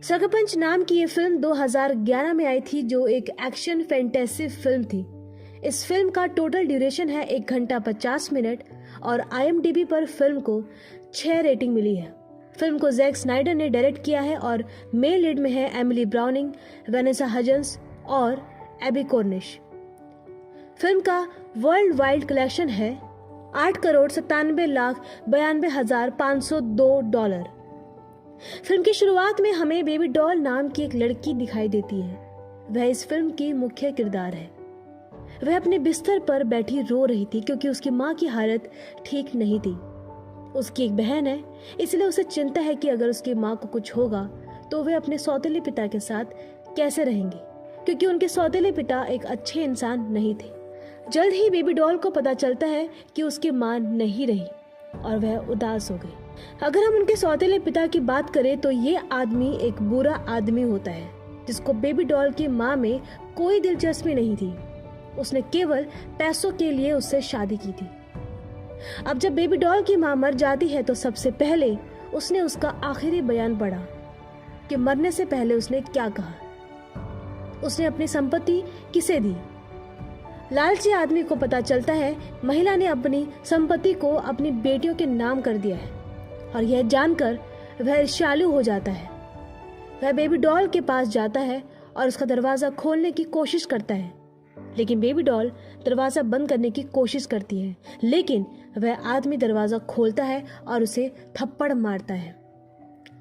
सगर पंच नाम की ये फिल्म 2011 में आई थी, जो एक एक्शन फैंटेसी फिल्म थी। इस फिल्म का टोटल ड्यूरेशन है 1 घंटा 50 मिनट और IMDb पर फिल्म को 6 रेटिंग मिली है। फिल्म को जैक स्नाइडर ने डायरेक्ट किया है और मेन लीड में है एमिली ब्राउनिंग, वेनेसा हजन्स और एबी कॉर्निश। फिल्म का वर्ल्ड वाइड कलेक्शन है $8,97,92,502। फिल्म की शुरुआत में हमें बेबी डॉल नाम की एक लड़की दिखाई देती है। वह इस फिल्म की मुख्य किरदार है। वह अपने बिस्तर पर बैठी रो रही थी क्योंकि उसकी माँ की हालत ठीक नहीं थी। उसकी एक बहन है, इसलिए उसे चिंता है कि अगर उसकी माँ को कुछ होगा तो वे अपने सौतेले पिता के साथ कैसे रहेंगे, क्योंकि उनके सौतेले पिता एक अच्छे इंसान नहीं थे। जल्द ही बेबी डॉल को पता चलता है कि उसकी माँ नहीं रही और वह उदास हो गई। अगर हम उनके सौतेले पिता की बात करें तो ये आदमी एक बुरा आदमी होता है जिसको बेबी डॉल की माँ में कोई दिलचस्पी नहीं थी। उसने केवल पैसों के लिए उससे शादी की थी। अब जब बेबी डॉल की माँ मर जाती है तो सबसे पहले उसने उसका आखिरी बयान पढ़ा कि मरने से पहले उसने क्या कहा। उसने अपनी संपत्ति किसे दी। लालची आदमी को पता चलता है महिला ने अपनी संपत्ति को अपनी बेटियों के नाम कर दिया है और यह जानकर वह ईर्ष्यालु हो जाता है। वह बेबी डॉल के पास जाता है और उसका दरवाजा खोलने की कोशिश करता है, लेकिन बेबी डॉल दरवाजा बंद करने की कोशिश करती है, लेकिन वह आदमी दरवाजा खोलता है और उसे थप्पड़ मारता है।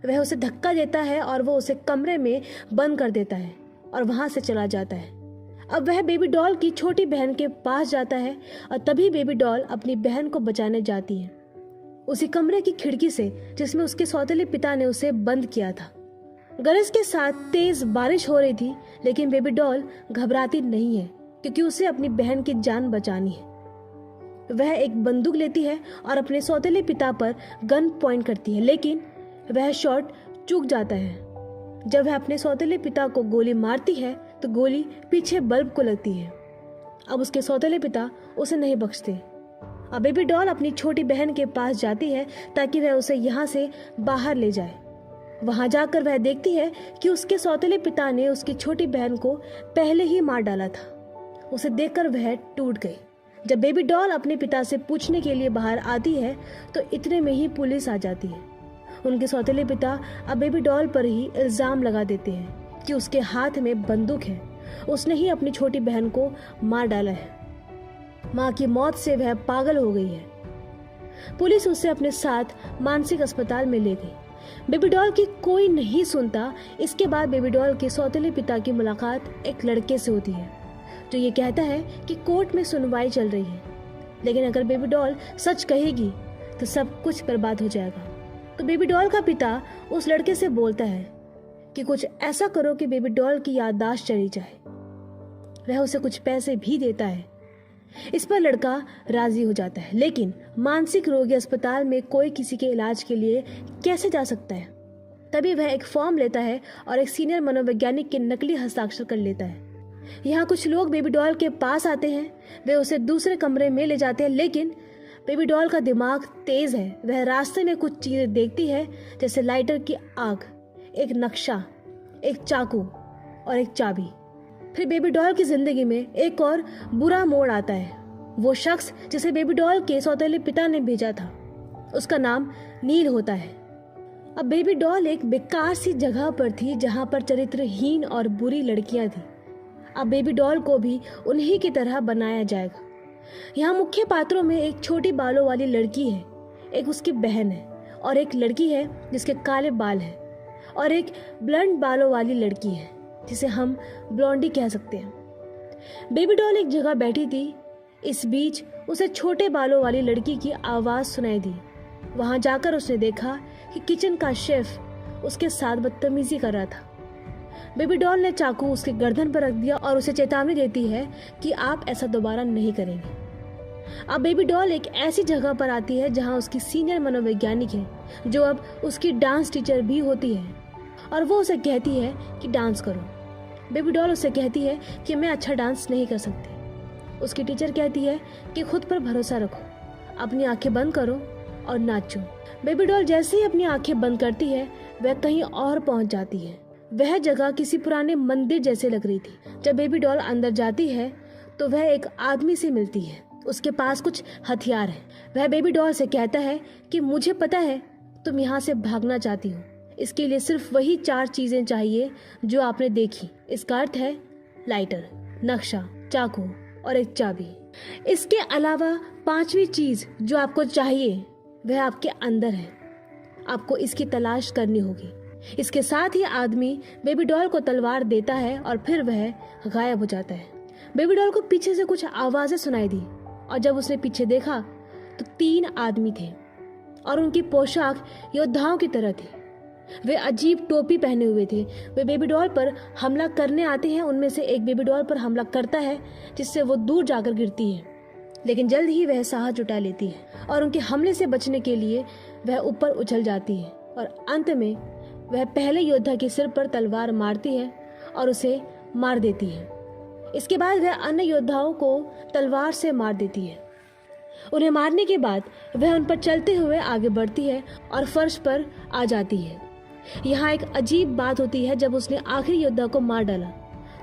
वह उसे धक्का देता है और वो उसे कमरे में बंद कर देता है और वहां से चला जाता है। अब वह बेबी डॉल की छोटी बहन के पास जाता है और तभी बेबी डॉल अपनी बहन को बचाने जाती है, उसी कमरे की खिड़की से जिसमें उसके सौतेले पिता ने उसे बंद किया था। गरज के साथ तेज बारिश हो रही थी, लेकिन बेबी डॉल घबराती नहीं है क्योंकि उसे अपनी बहन की जान बचानी है। वह एक बंदूक लेती है और अपने सौतेले पिता पर गन पॉइंट करती है, लेकिन वह शॉट चूक जाता है। जब वह अपने सौतेले पिता को गोली मारती है तो गोली पीछे बल्ब को लगती है। अब उसके सौतेले पिता उसे नहीं बख्शते। अब बेबी डॉल अपनी छोटी बहन के पास जाती है ताकि वह उसे यहाँ से बाहर ले जाए। वहां जाकर वह देखती है कि उसके सौतेले पिता ने उसकी छोटी बहन को पहले ही मार डाला था। उसे देखकर वह टूट गई। जब बेबी डॉल अपने पिता से पूछने के लिए बाहर आती है तो इतने में ही पुलिस आ जाती है। उनके सौतेले पिता अब बेबी डॉल पर ही इल्जाम लगा देते हैं कि उसके हाथ में बंदूक है, उसने ही अपनी छोटी बहन को मार डाला है। माँ की मौत से वह पागल हो गई है। पुलिस उसे अपने साथ मानसिक अस्पताल में ले गई। बेबी डॉल की कोई नहीं सुनता। इसके बाद बेबी डॉल के सौतेले पिता की मुलाकात एक लड़के से होती है जो ये कहता है कि कोर्ट में सुनवाई चल रही है, लेकिन अगर बेबी डॉल सच कहेगी तो सब कुछ बर्बाद हो जाएगा। तो बेबी डॉल का पिता उस लड़के से बोलता है कि कुछ ऐसा करो कि बेबी डॉल की याददाश्त चली जाए। वह उसे कुछ पैसे भी देता है। इस पर लड़का राजी हो जाता है, लेकिन मानसिक रोगी अस्पताल में कोई किसी के इलाज के लिए कैसे जा सकता है। तभी वह एक फॉर्म लेता है और एक सीनियर मनोवैज्ञानिक के नकली हस्ताक्षर कर लेता है। यहाँ कुछ लोग बेबी डॉल के पास आते हैं। वे उसे दूसरे कमरे में ले जाते हैं, लेकिन बेबी डॉल का दिमाग तेज है। वह रास्ते में कुछ चीजें देखती है, जैसे लाइटर की आग, एक नक्शा, एक चाकू और एक चाबी। फिर बेबी डॉल की जिंदगी में एक और बुरा मोड़ आता है। वो शख्स जिसे बेबी डॉल के सौतेले पिता ने भेजा था, उसका नाम नील होता है। अब बेबी डॉल एक बेकार सी जगह पर थी जहां पर चरित्रहीन और बुरी लड़कियां थी। अब बेबी डॉल को भी उन्हीं की तरह बनाया जाएगा। यहाँ मुख्य पात्रों में एक छोटी बालों वाली लड़की है, एक उसकी बहन है और एक लड़की है जिसके काले बाल हैं, और एक ब्लंड बालों वाली लड़की है जिसे हम ब्लॉन्डी कह सकते हैं। बेबी डॉल एक जगह बैठी थी। इस बीच उसे छोटे बालों वाली लड़की की आवाज सुनाई दी। वहां जाकर उसने देखा कि किचन का शेफ उसके साथ बदतमीजी कर रहा था। बेबी डॉल ने चाकू उसके गर्दन पर रख दिया और उसे चेतावनी देती है कि आप ऐसा दोबारा नहीं करेंगे। अब बेबी डॉल एक ऐसी जगह पर आती है जहां उसकी सीनियर मनोवैज्ञानिक है, जो अब उसकी डांस टीचर भी होती है, और वो उसे कहती है कि डांस करो। बेबी डॉल उसे कहती है कि मैं अच्छा डांस नहीं कर सकती। उसकी टीचर कहती है कि खुद पर भरोसा रखो, अपनी आंखें बंद करो और नाचो। बेबी डॉल जैसे ही अपनी आंखें बंद करती है वह कहीं और पहुंच जाती है। वह जगह किसी पुराने मंदिर जैसे लग रही थी। जब बेबी डॉल अंदर जाती है तो वह एक आदमी से मिलती है। उसके पास कुछ हथियार है। वह बेबी डॉल से कहता है कि मुझे पता है तुम यहाँ से भागना चाहती हो, इसके लिए सिर्फ वही 4 चीजें चाहिए जो आपने देखी। इसका अर्थ है लाइटर, नक्शा, चाकू और एक चाबी। इसके अलावा 5वीं चीज जो आपको चाहिए वह आपके अंदर है। आपको इसकी तलाश करनी होगी। इसके साथ ही आदमी बेबी डॉल को तलवार देता है और फिर वह गायब हो जाता है। बेबी डॉल को पीछे से कुछ आवाजें सुनाई दी और जब उसने पीछे देखा तो 3 आदमी थे और उनकी पोशाक योद्धाओं की तरह थी। वे अजीब टोपी पहने हुए थे। वे बेबी डॉल पर हमला करने आते हैं। उनमें से एक बेबी डॉल पर हमला करता है जिससे वो दूर जाकर गिरती है, लेकिन जल्द ही वह साहस जुटा लेती है और उनके हमले से बचने के लिए वह ऊपर उछल जाती है और अंत में वह पहले योद्धा के सिर पर तलवार मारती है और उसे मार देती है। इसके बाद वह अन्य योद्धाओं को तलवार से मार देती है। उन्हें मारने के बाद वह उन पर चलते हुए आगे बढ़ती है और फर्श पर आ जाती है। यहाँ एक अजीब बात होती है, जब उसने आखिरी योद्धा को मार डाला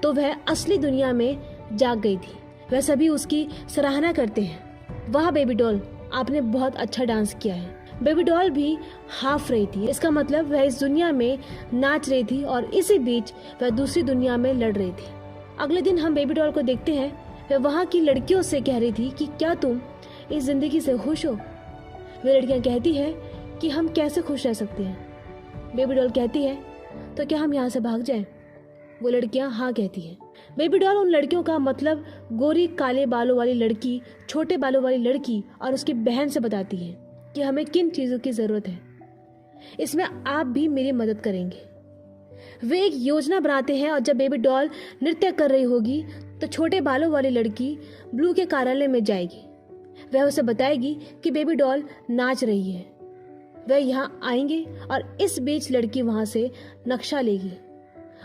तो वह असली दुनिया में जाग गई थी। वह सभी उसकी सराहना करते हैं। वाह बेबी डॉल, आपने बहुत अच्छा डांस किया है। बेबी डॉल भी हाफ रही थी। इसका मतलब वह इस दुनिया में नाच रही थी और इसी बीच वह दूसरी दुनिया में लड़ रही थी। अगले दिन हम बेबी डॉल को देखते हैं। वह वहाँ की लड़कियों से कह रही थी कि क्या तुम इस जिंदगी से खुश हो। वे लड़कियां कहती है कि हम कैसे खुश रह सकते हैं। बेबी डॉल कहती है तो क्या हम यहाँ से भाग जाएं? वो लड़कियां हाँ कहती हैं। बेबी डॉल उन लड़कियों का मतलब गोरी काले बालों वाली लड़की, छोटे बालों वाली लड़की और उसकी बहन से बताती है कि हमें किन चीज़ों की ज़रूरत है। इसमें आप भी मेरी मदद करेंगे। वे एक योजना बनाते हैं और जब बेबी डॉल नृत्य कर रही होगी तो छोटे बालों वाली लड़की ब्लू के कार्यालय में जाएगी। वह उसे बताएगी कि बेबी डॉल नाच रही है। वह यहाँ आएंगे और इस बीच लड़की वहाँ से नक्शा लेगी।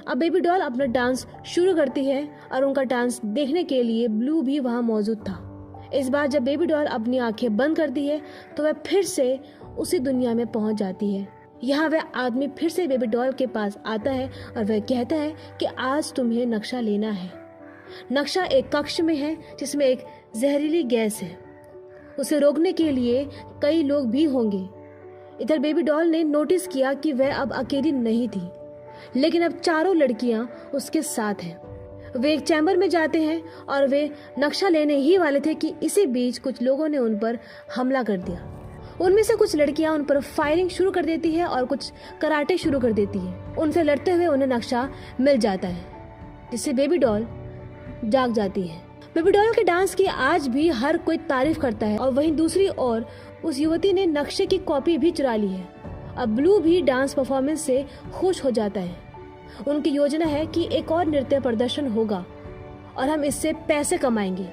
अब बेबी डॉल अपना डांस शुरू करती है और उनका डांस देखने के लिए ब्लू भी वहाँ मौजूद था। इस बार जब बेबी डॉल अपनी आंखें बंद करती है तो वह फिर से उसी दुनिया में पहुंच जाती है। यहाँ वह आदमी फिर से बेबी डॉल के पास आता है और वह कहता है कि आज तुम्हें नक्शा लेना है। नक्शा एक कक्ष में है जिसमें एक जहरीली गैस है। उसे रोकने के लिए कई लोग भी होंगे। इधर बेबी डॉल ने नोटिस किया कि वह अब अकेली नहीं थी, लेकिन अब 4 लड़कियां उसके साथ हैं। वे एक चैम्बर में जाते हैं और वे नक्शा लेने ही वाले थे कि इसी बीच कुछ लोगों ने उन पर हमला कर दिया। उनमें से कुछ लड़कियां उन पर फायरिंग शुरू कर देती है और कुछ कराटे शुरू कर देती है। उनसे लड़ते हुए उन्हें नक्शा मिल जाता है, जिससे बेबी डॉल जाग जाती है। बेबी डॉल के डांस की आज भी हर कोई तारीफ करता है और वहीं दूसरी ओर उस युवती ने नक्शे की कॉपी भी चुरा ली है। अब ब्लू भी डांस परफॉर्मेंस से खुश हो जाता है। उनकी योजना है कि एक और नृत्य प्रदर्शन होगा और हम इससे पैसे कमाएंगे।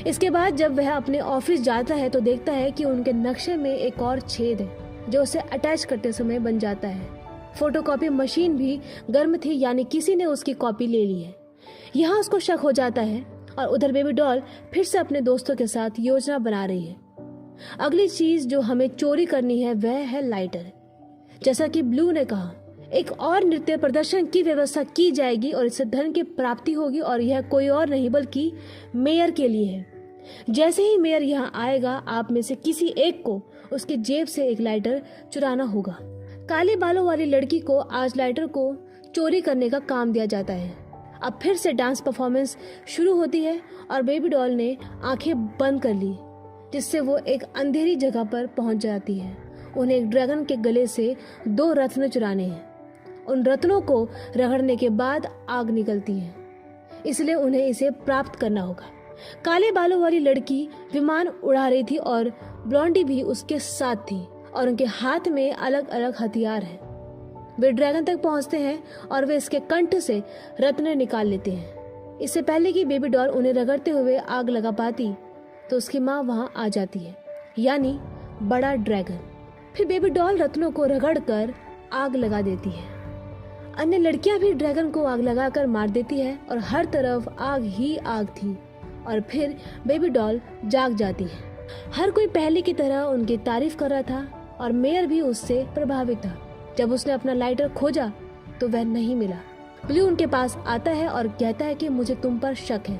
इसके बाद जब वह अपने ऑफिस जाता है तो देखता है कि उनके नक्शे में एक और छेद है जो उसे अटैच करते समय बन जाता है। फोटोकॉपी मशीन भी गर्म थी, यानी किसी ने उसकी कॉपी ले ली है। यहाँ उसको शक हो जाता है और उधर बेबी डॉल फिर से अपने दोस्तों के साथ योजना बना रही है। अगली चीज जो हमें चोरी करनी है वह है लाइटर। जैसा कि ब्लू ने कहा, एक और नृत्य प्रदर्शन की व्यवस्था की जाएगी और इससे धन की प्राप्ति होगी और यह कोई और नहीं बल्कि मेयर के लिए है। जैसे ही मेयर यहाँ आएगा, आप में से किसी एक को उसकी जेब से एक लाइटर चुराना होगा। काले बालों वाली लड़की को आज लाइटर को चोरी करने का काम दिया जाता है। अब फिर से डांस परफॉर्मेंस शुरू होती है और बेबी डॉल ने आंखें बंद कर ली, जिससे वो एक अंधेरी जगह पर पहुंच जाती है। उन्हें एक ड्रैगन के गले से 2 रत्न चुराने हैं। उन रत्नों को रगड़ने के बाद आग निकलती है, इसलिए उन्हें इसे प्राप्त करना होगा। काले बालों वाली लड़की विमान उड़ा रही थी और ब्लॉन्डी भी उसके साथ थी और उनके हाथ में अलग अलग हथियार हैं। वे ड्रैगन तक पहुंचते हैं और वे इसके कंठ से रत्न निकाल लेते हैं। इससे पहले कि बेबी डॉल उन्हें रगड़ते हुए आग लगा पाती तो उसकी माँ वहां आ जाती है, यानी बड़ा ड्रैगन। फिर बेबी डॉल रत्नों को रगड़कर आग लगा देती है। अन्य लड़कियां भी ड्रैगन को आग लगाकर मार देती है और हर तरफ आग ही आग थी। और फिर बेबी डॉल जाग जाती है। हर कोई पहले की तरह उनकी तारीफ कर रहा था और मेयर भी उससे प्रभावित था। जब उसने अपना लाइटर खोजा तो वह नहीं मिला। ब्लू उनके पास आता है और कहता है कि मुझे तुम पर शक है,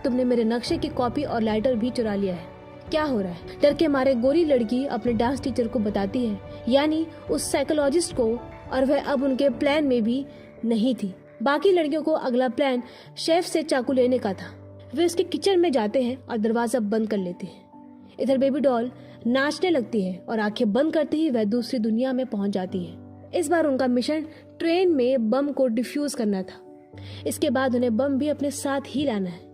तुमने मेरे नक्शे की कॉपी और लाइटर भी चुरा लिया है। क्या हो रहा है? डर के मारे गोरी लड़की अपने डांस टीचर को बताती है, यानी उस साइकोलॉजिस्ट को, और वह अब उनके प्लान में भी नहीं थी। बाकी लड़कियों को अगला प्लान शेफ से चाकू लेने का था। वे उसके किचन में जाते हैं और दरवाजा बंद कर लेते हैं। इधर बेबी डॉल नाचने लगती है और आंखें बंद करते ही वह दूसरी दुनिया में पहुंच जाती है। इस बार उनका मिशन ट्रेन में बम को डिफ्यूज करना था। इसके बाद उन्हें बम भी अपने साथ ही लाना है।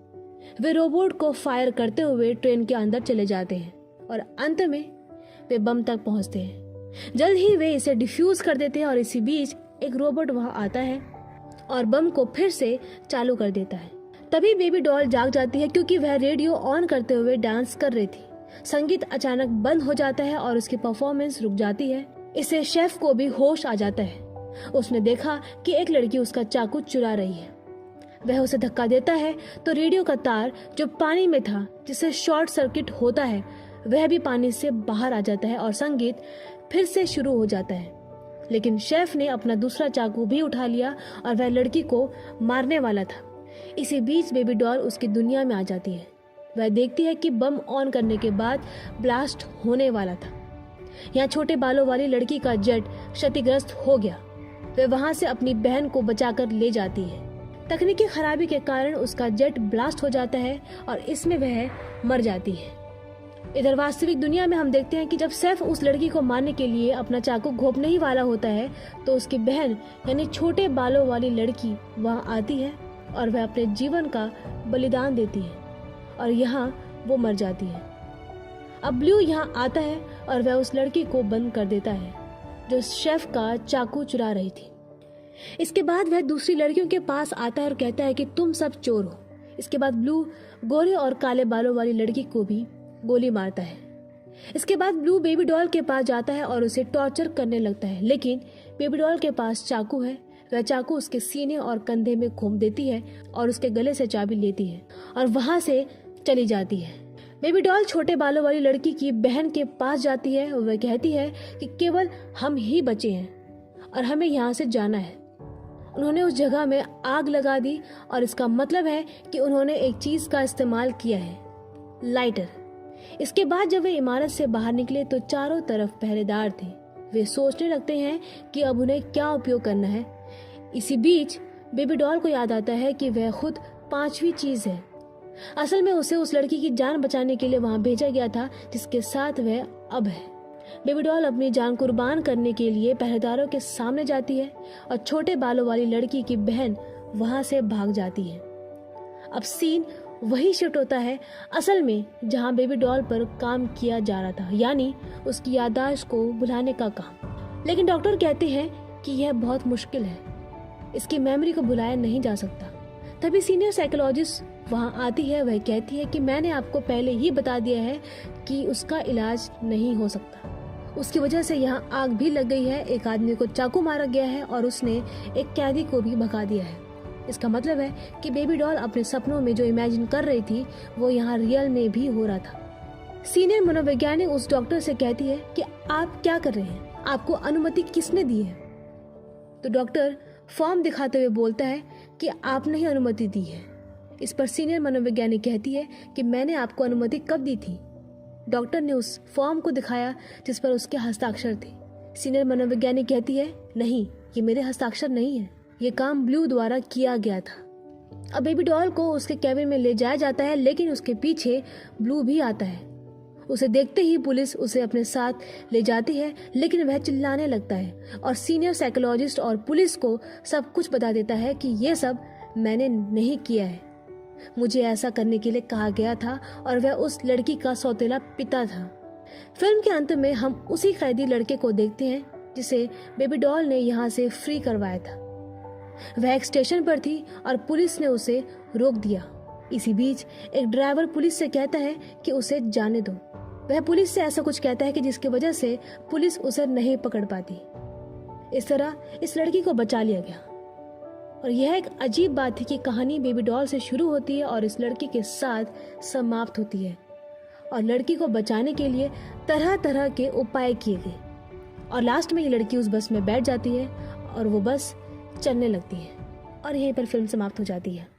वे रोबोट को फायर करते हुए ट्रेन के अंदर चले जाते हैं और अंत में वे बम तक पहुंचते हैं। जल्द ही वे इसे डिफ्यूज कर देते हैं और इसी बीच एक रोबोट वहां आता है और बम को फिर से चालू कर देता है। तभी बेबी डॉल जाग जाती है क्योंकि वह रेडियो ऑन करते हुए डांस कर रही थी। संगीत अचानक बंद हो जाता है और उसकी परफॉर्मेंस रुक जाती है। इससे शेफ को भी होश आ जाता है। उसने देखा कि एक लड़की उसका चाकू चुरा रही है। वह उसे धक्का देता है तो रेडियो का तार जो पानी में था, जिससे शॉर्ट सर्किट होता है, वह भी पानी से बाहर आ जाता है और संगीत फिर से शुरू हो जाता है। लेकिन शेफ ने अपना दूसरा चाकू भी उठा लिया और वह लड़की को मारने वाला था। इसी बीच बेबी डॉल उसकी दुनिया में आ जाती है। वह देखती है कि बम ऑन करने के बाद ब्लास्ट होने वाला था। यहाँ छोटे बालों वाली लड़की का जेट क्षतिग्रस्त हो गया। वह वहां से अपनी बहन को बचाकर ले जाती है। तकनीकी खराबी के कारण उसका जेट ब्लास्ट हो जाता है और इसमें वह मर जाती है। इधर वास्तविक दुनिया में हम देखते हैं कि जब सैफ उस लड़की को मारने के लिए अपना चाकू घोंपने ही वाला होता है तो उसकी बहन यानी छोटे बालों वाली लड़की वहां आती है और वह अपने जीवन का बलिदान देती है और यहाँ वो मर जाती है। अब ब्लू यहाँ आता है और वह उस लड़की को बंद कर देता है जो शेफ का चाकू चुरा रही थी। इसके बाद वह दूसरी लड़कियों के पास आता है और कहता है कि तुम सब चोर हो। इसके बाद ब्लू गोरे और काले बालों वाली लड़की को भी गोली मारता है। इसके बाद ब्लू बेबी डॉल के पास जाता है और उसे टॉर्चर करने लगता है, लेकिन बेबी डॉल के पास चाकू है। वह चाकू उसके सीने और कंधे में घूम देती है और उसके गले से चाबी लेती है और वहां से चली जाती है। बेबी डॉल छोटे बालों वाली लड़की की बहन के पास जाती है और वह कहती है कि केवल हम ही बचे हैं और हमें यहाँ से जाना है। उन्होंने उस जगह में आग लगा दी और इसका मतलब है कि उन्होंने एक चीज का इस्तेमाल किया है, लाइटर। इसके बाद जब वे इमारत से बाहर निकले तो चारों तरफ पहरेदार थे। वे सोचने लगते हैं कि अब उन्हें क्या उपयोग करना है। इसी बीच बेबी डॉल को याद आता है कि वह खुद पांचवी चीज है। असल में उसे उस लड़की की जान बचाने के लिए वहां भेजा गया था जिसके साथ वह अब है। बेबी डॉल अपनी जान कुर्बान करने के लिए पहरेदारों के सामने जाती है और छोटे बालों वाली लड़की की बहन वहां से भाग जाती है। अब सीन वही शिफ्ट होता है असल में जहां बेबी डॉल पर काम किया जा रहा था, यानी उसकी याददाश्त को भुलाने का काम। लेकिन डॉक्टर कहते हैं कि यह बहुत मुश्किल है, इसकी मेमोरी को भुलाया नहीं जा सकता। तभी सीनियर साइकोलॉजिस्ट वहां आती है। वह कहती है कि मैंने आपको पहले ही बता दिया है कि उसका इलाज नहीं हो सकता। उसकी वजह से यहाँ आग भी लग गई है, एक आदमी को चाकू मारा गया है और उसने एक कैदी को भी भगा दिया है। इसका मतलब है कि बेबी डॉल अपने सपनों में जो इमेजिन कर रही थी वो यहाँ रियल में भी हो रहा था। सीनियर मनोवैज्ञानिक उस डॉक्टर से कहती है कि आप क्या कर रहे हैं, आपको अनुमति किसने दी है? तो डॉक्टर फॉर्म दिखाते हुए बोलता है कि आपने ही अनुमति दी है। इस पर सीनियर मनोवैज्ञानिक कहती है कि मैंने आपको अनुमति कब दी थी? डॉक्टर ने उस फॉर्म को दिखाया जिस पर उसके हस्ताक्षर थे। सीनियर मनोवैज्ञानिक कहती है नहीं, ये मेरे हस्ताक्षर नहीं है, ये काम ब्लू द्वारा किया गया था। अब बेबी डॉल को उसके कैबिन में ले जाया जाता है, लेकिन उसके पीछे ब्लू भी आता है। उसे देखते ही पुलिस उसे अपने साथ ले जाती है, लेकिन वह चिल्लाने लगता है और सीनियर साइकोलॉजिस्ट और पुलिस को सब कुछ बता देता है कि ये सब मैंने नहीं किया है, मुझे ऐसा करने के लिए कहा गया था और वह उस लड़की का सौतेला पिता था। फिल्म के अंत में हम उसी कैदी लड़के को देखते हैं जिसे बेबी डॉल ने यहाँ से फ्री करवाया था। वह एक स्टेशन पर थी और पुलिस ने उसे रोक दिया। इसी बीच एक ड्राइवर पुलिस से कहता है कि उसे जाने दो। वह पुलिस से ऐसा कुछ कहता है कि जिसकी वजह से पुलिस उसे नहीं पकड़ पाती। इस तरह इस लड़की को बचा लिया गया। और यह एक अजीब बात थी कि कहानी बेबी डॉल से शुरू होती है और इस लड़की के साथ समाप्त होती है। और लड़की को बचाने के लिए तरह तरह के उपाय किए गए और लास्ट में ये लड़की उस बस में बैठ जाती है और वो बस चलने लगती है और यहीं पर फिल्म समाप्त हो जाती है।